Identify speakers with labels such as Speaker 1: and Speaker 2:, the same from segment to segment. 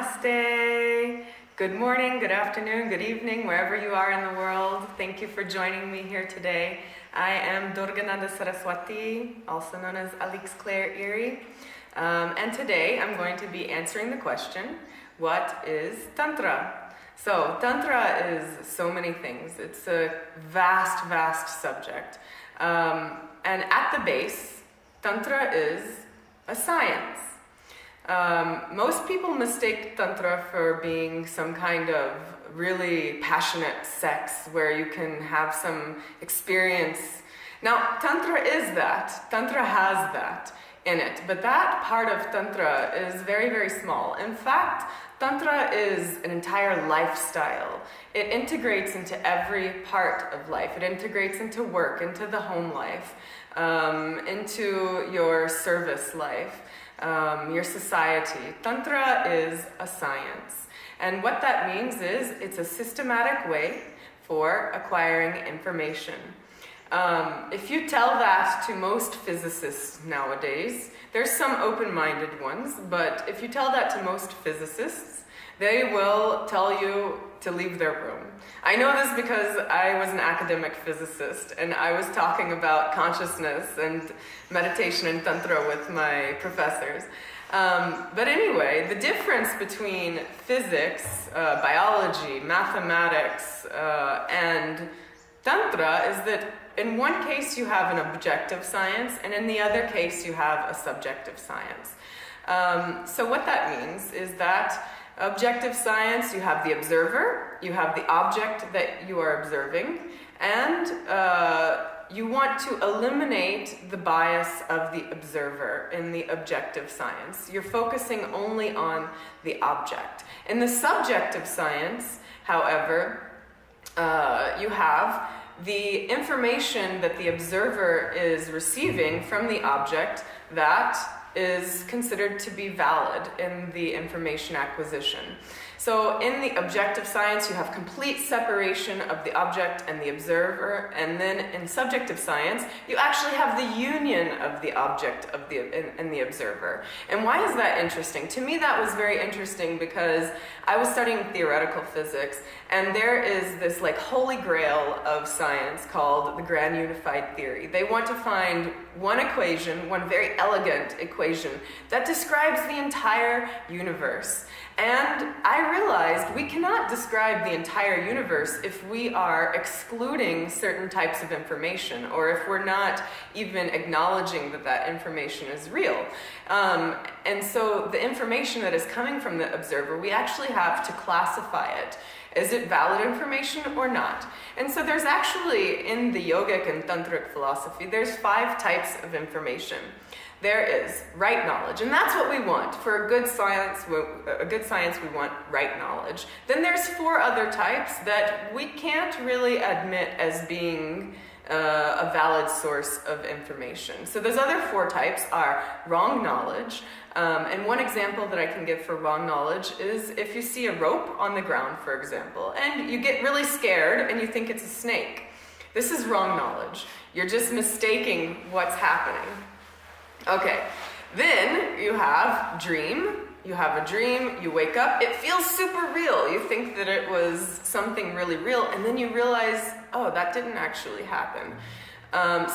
Speaker 1: Namaste. Good morning, good afternoon, good evening, wherever you are in the world. Thank you for joining me here today. I am Durgananda Saraswati, also known as Alix Claire Erie. And today I'm going to be answering the question, what is Tantra? So Tantra is so many things. It's a vast, vast subject. And at the base, Tantra is a science. Most people mistake Tantra for being some kind of really passionate sex where you can have some experience. Now, Tantra is that. Tantra has that in it. But that part of Tantra is very, very small. In fact, Tantra is an entire lifestyle. It integrates into every part of life. It integrates into work, into the home life, into your service life. Your society. Tantra is a science. And what that means is it's a systematic way for acquiring information. If you tell that to most physicists nowadays, there's some open-minded ones, but if you tell that to most physicists, they will tell you to leave their room. I know this because I was an academic physicist and I was talking about consciousness and meditation and Tantra with my professors. But anyway, the difference between physics, biology, mathematics, and Tantra is that in one case you have an objective science and in the other case you have a subjective science. So what that means is that objective science, you have the observer, you have the object that you are observing, and you want to eliminate the bias of the observer in the objective science. You're focusing only on the object. In the subjective science, however, you have the information that the observer is receiving from the object that is considered to be valid in the information acquisition. So in the objective science, you have complete separation of the object and the observer, and then in subjective science, you actually have the union of the object and the observer. And why is that interesting? To me, that was very interesting because I was studying theoretical physics, and there is this like holy grail of science called the grand unified theory. They want to find one equation, one very elegant equation that describes the entire universe. And I realized we cannot describe the entire universe if we are excluding certain types of information or if we're not even acknowledging that that information is real. And so the information that is coming from the observer, we actually have to classify it. Is it valid information or not? And so there's actually, in the yogic and tantric philosophy, there's 5 types of information. There is right knowledge, and that's what we want. For a good science, we want right knowledge. Then there's 4 other types that we can't really admit as being a valid source of information. So those other 4 types are wrong knowledge. And one example that I can give for wrong knowledge is if you see a rope on the ground, for example, and you get really scared and you think it's a snake. This is wrong knowledge. You're just mistaking what's happening. Okay, then you have dream. You have a dream, you wake up, it feels super real. You think that it was something really real, and then you realize, oh, that didn't actually happen.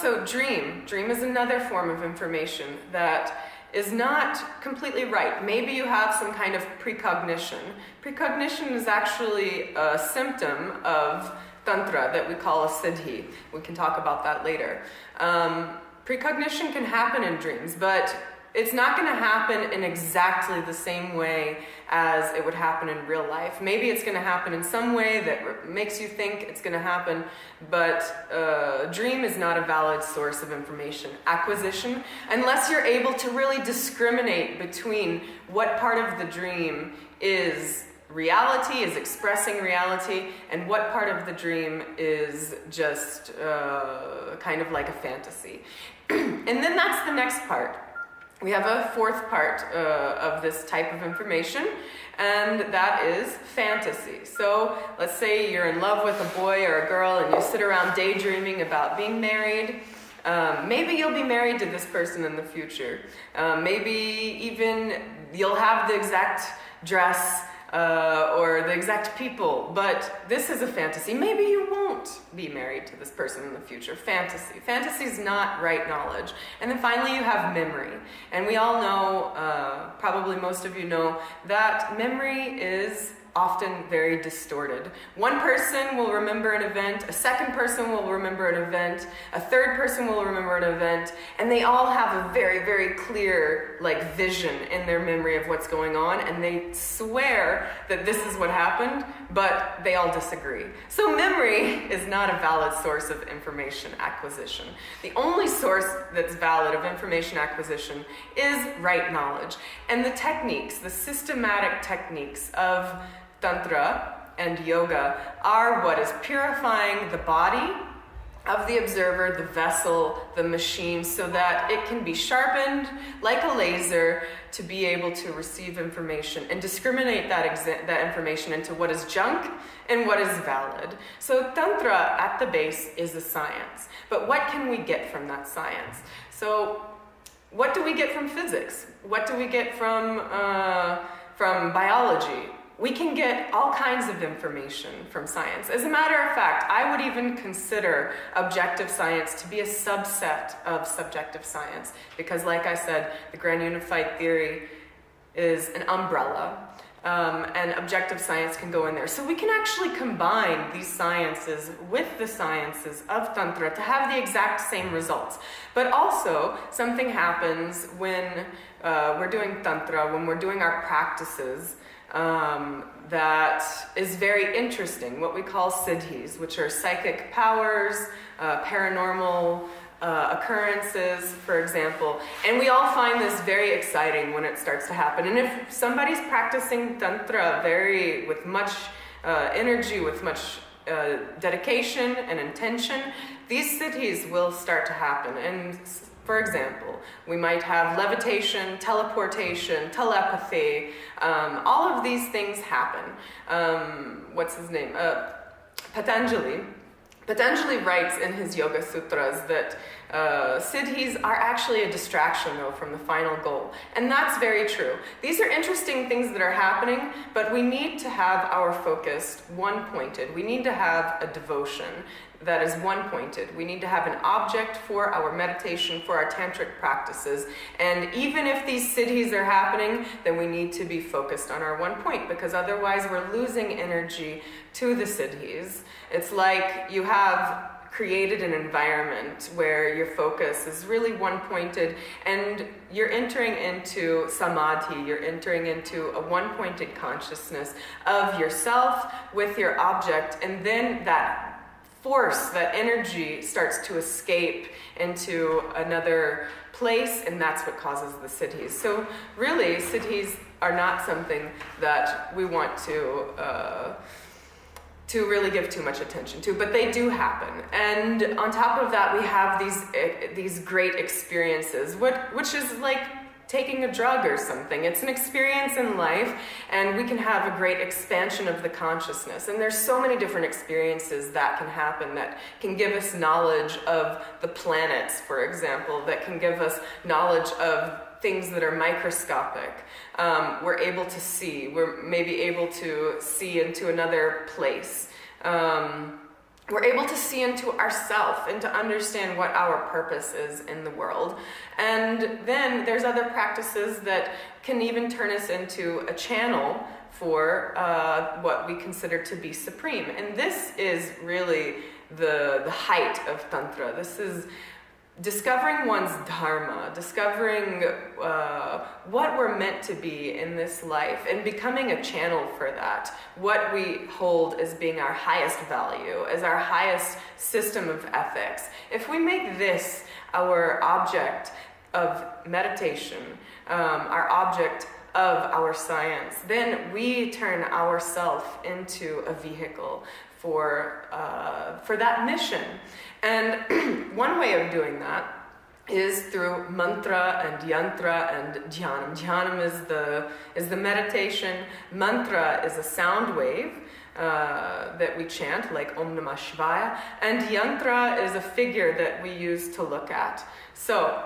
Speaker 1: So dream is another form of information that is not completely right. Maybe you have some kind of precognition. Precognition is actually a symptom of Tantra that we call a siddhi. We can talk about that later. Precognition can happen in dreams, but it's not going to happen in exactly the same way as it would happen in real life. Maybe it's going to happen in some way that makes you think it's going to happen, but dream is not a valid source of information acquisition unless you're able to really discriminate between what part of the dream is reality, is expressing reality, and what part of the dream is just kind of like a fantasy. And then that's the next part. We have a 4th part of this type of information, and that is fantasy. So let's say you're in love with a boy or a girl and you sit around daydreaming about being married. Maybe you'll be married to this person in the future. Maybe even you'll have the exact dress or the exact people, but this is a fantasy. Maybe you won't be married to this person in the future. Fantasy. Fantasy is not right knowledge. And then finally you have memory. And we all know, probably most of you know, that memory is often very distorted. One person will remember an event, a second person will remember an event, a third person will remember an event, and they all have a very, very clear vision in their memory of what's going on, and they swear that this is what happened, but they all disagree. So memory is not a valid source of information acquisition. The only source that's valid of information acquisition is right knowledge. And the techniques, the systematic techniques of Tantra and yoga are what is purifying the body of the observer, the vessel, the machine, so that it can be sharpened like a laser to be able to receive information and discriminate that information into what is junk and what is valid. So Tantra at the base is a science. But what can we get from that science? So what do we get from physics? What do we get from biology? We can get all kinds of information from science. As a matter of fact, I would even consider objective science to be a subset of subjective science, because like I said, the Grand Unified Theory is an umbrella, and objective science can go in there. So we can actually combine these sciences with the sciences of Tantra to have the exact same results. But also, something happens when we're doing Tantra, when we're doing our practices, that is very interesting, what we call siddhis, which are psychic powers, paranormal occurrences, for example. And we all find this very exciting when it starts to happen. And if somebody's practicing Tantra with much energy, with much dedication and intention, these siddhis will start to happen. And for example, we might have levitation, teleportation, telepathy. All of these things happen. What's his name? Patanjali. Patanjali writes in his Yoga Sutras that siddhis are actually a distraction, though, from the final goal. And that's very true. These are interesting things that are happening, but we need to have our focus one-pointed. We need to have a devotion that is one-pointed. We need to have an object for our meditation, for our tantric practices. And even if these siddhis are happening, then we need to be focused on our one point, because otherwise we're losing energy to the siddhis. It's like you have created an environment where your focus is really one-pointed, and you're entering into samadhi, you're entering into a one-pointed consciousness of yourself with your object, and then that force, that energy starts to escape into another place, and that's what causes the siddhis. So really, siddhis are not something that we want to really give too much attention to, but they do happen. And on top of that, we have these great experiences, which is like taking a drug or something. It's an experience in life, and we can have a great expansion of the consciousness. And there's so many different experiences that can happen that can give us knowledge of the planets, for example, that can give us knowledge of things that are microscopic. We're able to see. We're maybe able to see into another place. We're able to see into ourselves and to understand what our purpose is in the world. And then there's other practices that can even turn us into a channel for what we consider to be supreme. And this is really the height of Tantra. This is discovering one's dharma, discovering what we're meant to be in this life, and becoming a channel for that, what we hold as being our highest value, as our highest system of ethics. If we make this our object of meditation, our object of our science, then we turn ourselves into a vehicle for that mission. And one way of doing that is through mantra and yantra and dhyanam. Dhyanam is the meditation. Mantra is a sound wave. that we chant, like Om Namah Shivaya, and yantra is a figure that we use to look at. So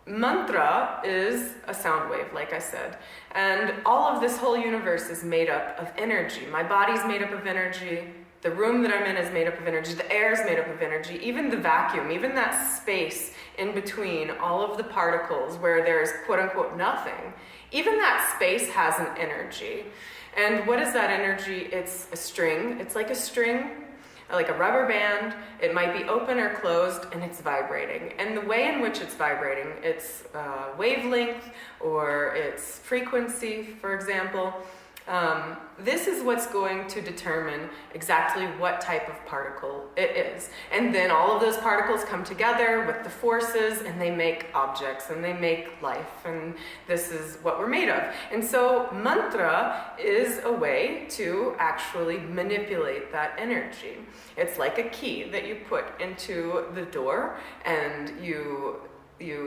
Speaker 1: mantra is a sound wave, like I said, and all of this whole universe is made up of energy. My body's made up of energy. The room that I'm in is made up of energy. The air is made up of energy. Even the vacuum, even that space in between all of the particles where there's quote-unquote nothing, even that space has an energy. And what is that energy? It's a string. It's like a string, like a rubber band. It might be open or closed, and it's vibrating. And the way in which it's vibrating, its wavelength or its frequency, for example, this is what's going to determine exactly what type of particle it is. And then all of those particles come together with the forces, and they make objects, and they make life, and this is what we're made of. And so mantra is a way to actually manipulate that energy. It's like a key that you put into the door, and you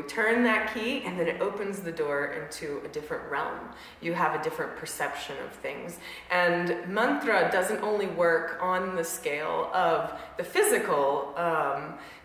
Speaker 1: turn that key, and then it opens the door into a different realm. You have a different perception of things. And mantra doesn't only work on the scale of the physical,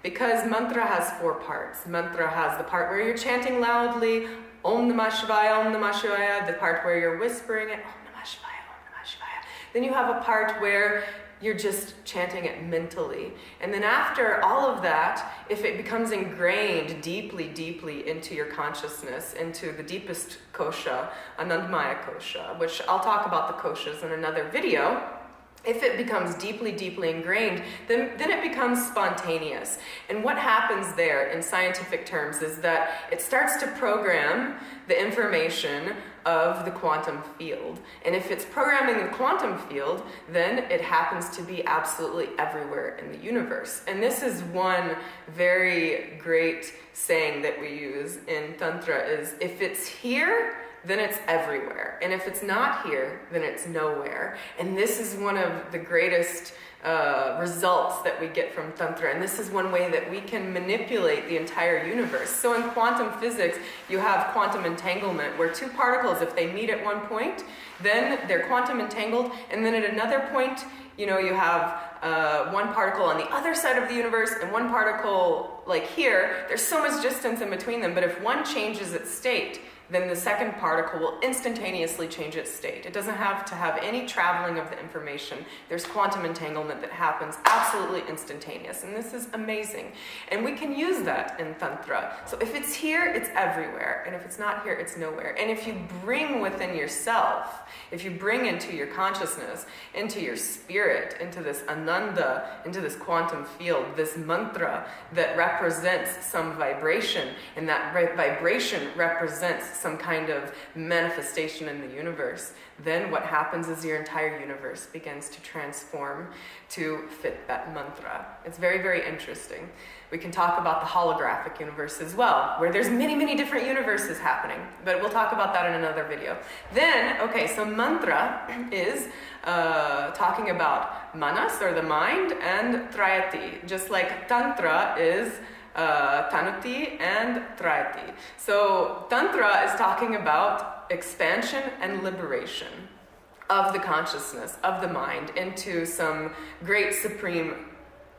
Speaker 1: because mantra has 4 parts. Mantra has the part where you're chanting loudly, Om Namah Shivaya, Om Namah Shivaya, the part where you're whispering it, Om Namah Shivaya, Om Namah Shivaya. Then you have a part where you're just chanting it mentally. And then after all of that, if it becomes ingrained deeply, deeply into your consciousness, into the deepest kosha, Anandamaya kosha, which I'll talk about the koshas in another video, if it becomes deeply, deeply ingrained, then it becomes spontaneous. And what happens there in scientific terms is that it starts to program the information of the quantum field. And if it's programming the quantum field, then it happens to be absolutely everywhere in the universe. And this is one very great saying that we use in Tantra is, if it's here, then it's everywhere. And if it's not here, then it's nowhere. And this is one of the greatest results that we get from Tantra. And this is one way that we can manipulate the entire universe. So in quantum physics, you have quantum entanglement, where 2 particles, if they meet at one point, then they're quantum entangled. And then at another point, you have 1 particle on the other side of the universe and 1 particle like here. There's so much distance in between them. But if one changes its state, then the second particle will instantaneously change its state. It doesn't have to have any traveling of the information. There's quantum entanglement that happens absolutely instantaneous, and this is amazing. And we can use that in Tantra. So if it's here, it's everywhere, and if it's not here, it's nowhere. And if you bring within yourself, if you bring into your consciousness, into your spirit, into this ananda, into this quantum field, this mantra that represents some vibration, and that vibration represents some kind of manifestation in the universe, then what happens is your entire universe begins to transform to fit that mantra. It's very, very interesting. We can talk about the holographic universe as well, where there's many, many different universes happening, but we'll talk about that in another video. Then, okay, so mantra is talking about manas, or the mind, and trayati, just like tantra is Tanuti and Trayati. So Tantra is talking about expansion and liberation of the consciousness, of the mind, into some great supreme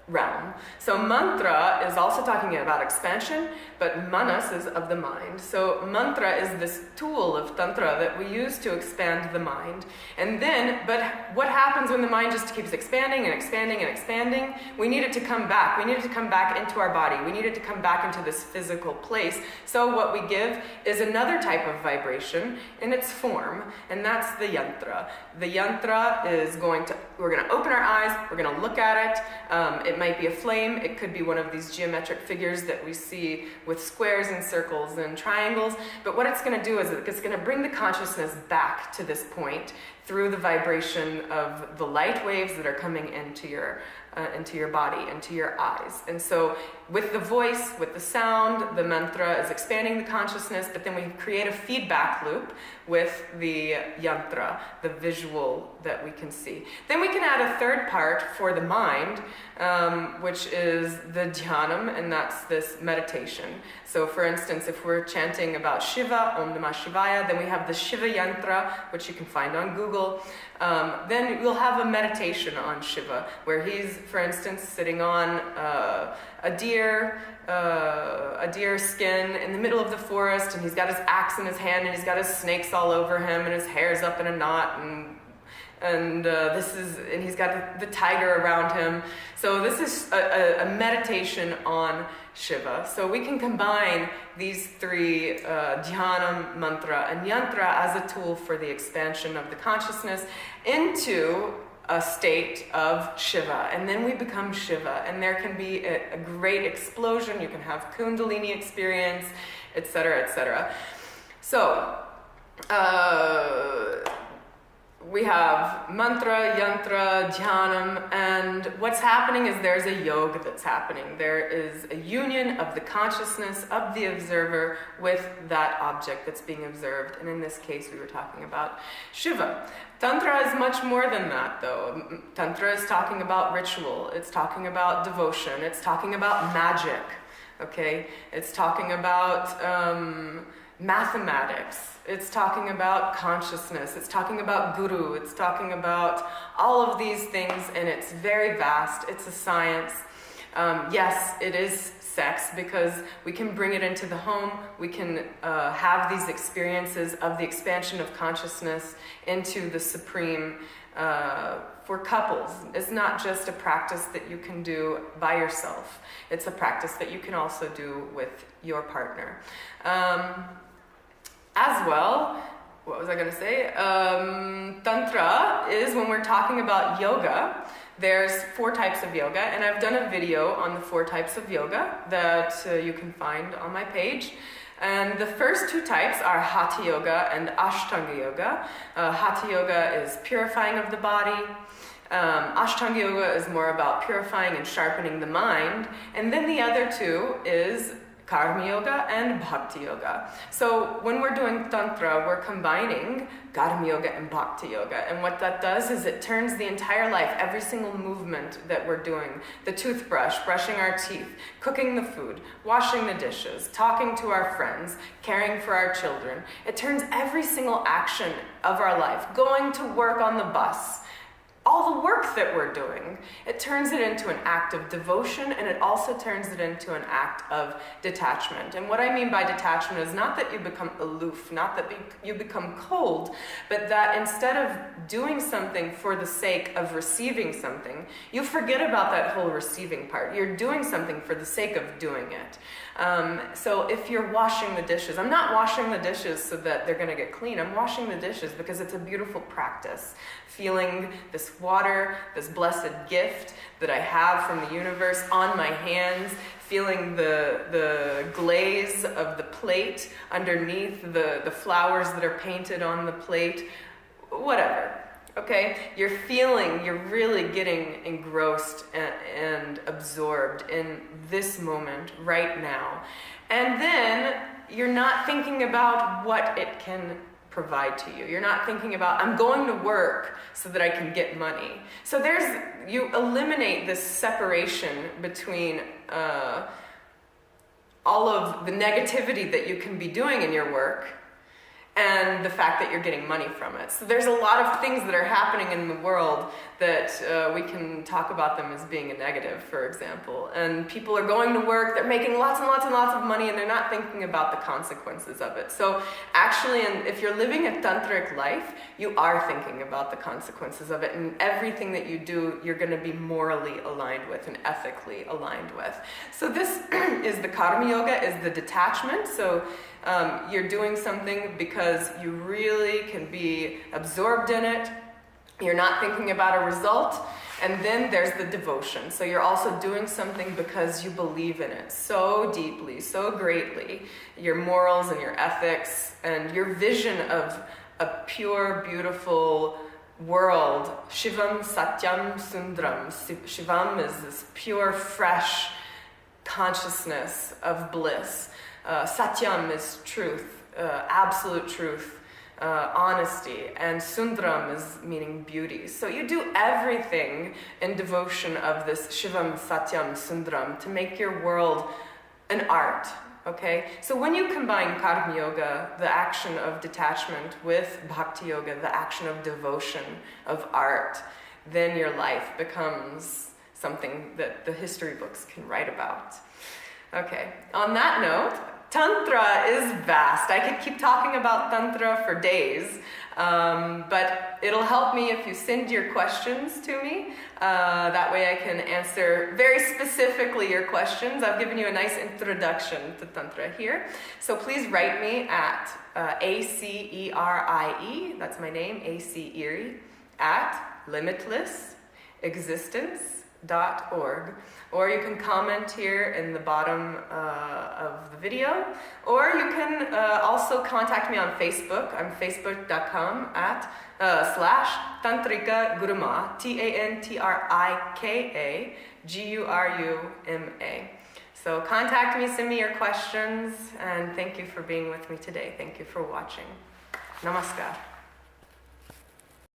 Speaker 1: realm. So mantra is also talking about expansion, but manas is of the mind. So mantra is this tool of Tantra that we use to expand the mind. And then, but what happens when the mind just keeps expanding and expanding and expanding? We need it to come back. We need it to come back into our body. We need it to come back into this physical place. So what we give is another type of vibration in its form, and that's the yantra. The yantra is we're going to open our eyes, we're going to look at it. It might be a flame, it could be one of these geometric figures that we see with squares and circles and triangles, but what it's going to do is it's going to bring the consciousness back to this point through the vibration of the light waves that are coming into your into your body, into your eyes. And so with the voice, with the sound, the mantra is expanding the consciousness, but then we create a feedback loop with the yantra, the visual that we can see. Then we can add a third part for the mind, which is the dhyanam, and that's this meditation. So for instance, if we're chanting about Shiva, Om Namah Shivaya, then we have the Shiva yantra, which you can find on Google. Then we'll have a meditation on Shiva, where he's, for instance, sitting on a deer skin in the middle of the forest, and he's got his axe in his hand, and he's got his snakes all over him, and his hair's up in a knot, and he's got the tiger around him. So this is a meditation on Shiva. So we can combine these three, dhyanam, mantra, and yantra, as a tool for the expansion of the consciousness into a state of Shiva, and then we become Shiva, and there can be a great explosion. You can have Kundalini experience, etc., etc. So we have mantra, yantra, dhyanam, and what's happening is there's a yoga that's happening. There is a union of the consciousness of the observer with that object that's being observed, and in this case we were talking about Shiva. Tantra is much more than that, though. Tantra is talking about ritual, it's talking about devotion, it's talking about magic, okay? It's talking about mathematics, it's talking about consciousness, it's talking about guru, it's talking about all of these things, and it's very vast. It's a science. Yes, it is sex, because we can bring it into the home. We can have these experiences of the expansion of consciousness into the supreme for couples. It's not just a practice that you can do by yourself. It's a practice that you can also do with your partner. As well, what was I going to say? Tantra is when we're talking about yoga. There's 4 types of yoga, and I've done a video on the 4 types of yoga that you can find on my page. And the first 2 types are Hatha Yoga and Ashtanga Yoga. Hatha Yoga is purifying of the body. Ashtanga Yoga is more about purifying and sharpening the mind. And then the other 2 is Karma Yoga and Bhakti Yoga. So when we're doing Tantra, we're combining Karma Yoga and Bhakti Yoga. And what that does is it turns the entire life, every single movement that we're doing, the toothbrush, brushing our teeth, cooking the food, washing the dishes, talking to our friends, caring for our children. It turns every single action of our life, going to work on the bus, all the work that we're doing, it turns it into an act of devotion, and it also turns it into an act of detachment. And what I mean by detachment is not that you become aloof, not that you become cold, but that instead of doing something for the sake of receiving something, you forget about that whole receiving part. You're doing something for the sake of doing it. So if you're washing the dishes, I'm not washing the dishes so that they're going to get clean. I'm washing the dishes because it's a beautiful practice. Feeling this water, this blessed gift that I have from the universe on my hands, feeling the glaze of the plate underneath, the flowers that are painted on the plate, whatever. Okay, you're really getting engrossed and absorbed in this moment right now. And then you're not thinking about what it can provide to you. You're not thinking about, I'm going to work so that I can get money. So you eliminate this separation between all of the negativity that you can be doing in your work and the fact that you're getting money from it. So there's a lot of things that are happening in the world that we can talk about them as being a negative, for example. And people are going to work, they're making lots and lots and lots of money, and they're not thinking about the consequences of it. So actually, if you're living a tantric life, you are thinking about the consequences of it, and everything that you do, you're going to be morally aligned with and ethically aligned with. So this is the Karma Yoga, is the detachment. So you're doing something because you really can be absorbed in it. You're not thinking about a result. And then there's the devotion. So you're also doing something because you believe in it so deeply, so greatly. Your morals and your ethics and your vision of a pure, beautiful world. Shivam, Satyam, Sundaram. Shivam is this pure, fresh consciousness of bliss. Satyam is truth, absolute truth, honesty, and Sundaram is meaning beauty. So you do everything in devotion of this Shivam, Satyam, Sundaram to make your world an art. Okay, so when you combine Karma Yoga, the action of detachment, with Bhakti Yoga, the action of devotion, of art, then your life becomes something that the history books can write about. Okay, on that note, Tantra is vast. I could keep talking about Tantra for days, but it'll help me if you send your questions to me. That way I can answer very specifically your questions. I've given you a nice introduction to Tantra here. So please write me at ACERIE, that's my name, AC Erie, at limitlessexistence.org. Or you can comment here in the bottom of the video, or you can also contact me on Facebook. I'm facebook.com at /Tantrika Guruma, TANTRIKA GURUMA. So contact me, send me your questions, and thank you for being with me today. Thank you for watching. Namaskar.